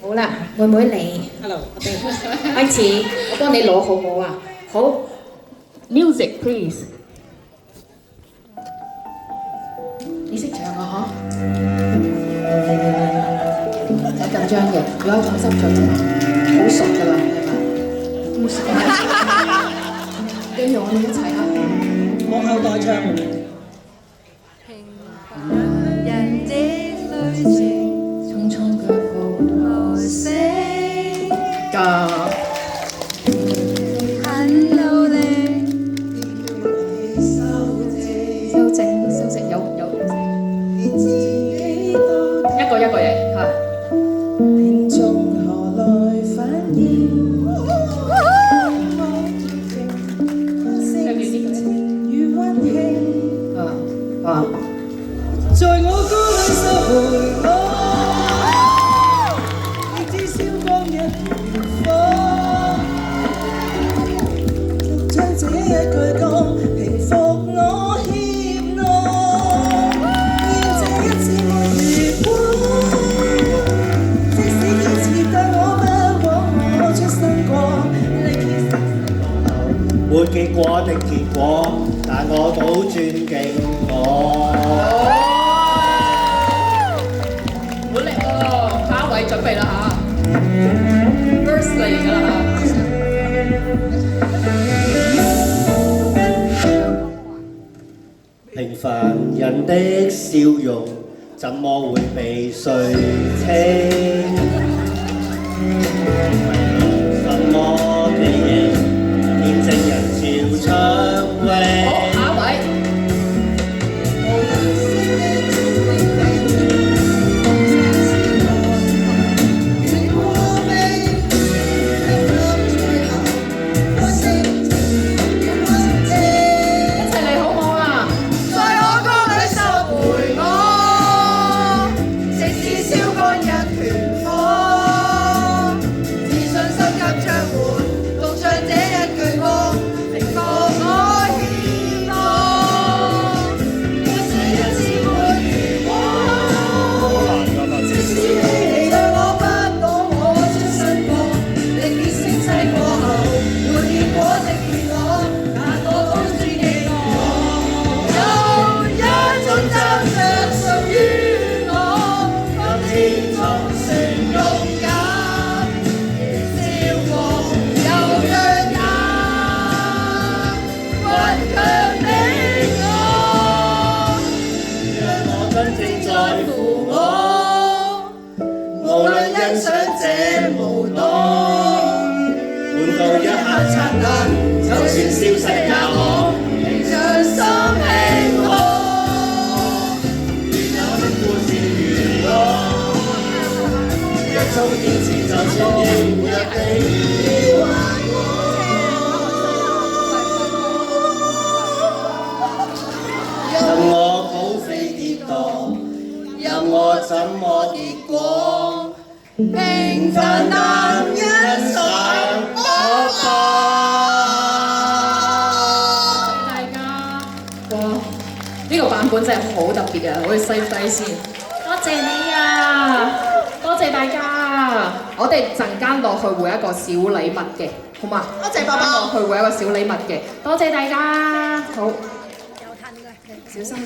好啦，妹妹你 Hello，我哋開始，我幫你攞好唔好啊？好 Music please。你識唱啊？嗬？唔使緊張嘅，如果一種濕咗嘅話，好熟㗎啦，係咪？唔熟啊！跟住我哋一齊啊！幕後代唱。人的旅程，匆匆腳步，何死？㗎。很努力，修正，有，一個嘢嚇。聽眾何來反應？情與溫馨，在我歌裏收回我，亦只消光一團火，就將這一句歌平復我怯懦，願這一次沒如果，即使今次對我不枉我出生過，歷劫沒結果的結果，但我都尊敬我。好叻喎！下一位準備啦嚇，verse 嚟㗎啦嚇。平凡人的笑容，怎麼會被誰聽？什麼記憶，見證人潮暢泳。好，下一位。就算消失也可，平常心輕可。原有的故事如我，一種堅持就算仍若地要還我。任我高飛跌墮，任我怎麼結果，平凡男人想我吧。呢個版本真係好特別啊！我哋細細先，多謝你啊！多謝大家，我哋陣間落去會有一個小禮物嘅，好嘛？多謝爸爸落去會有一個小禮物嘅，多謝大家，好。小心啊！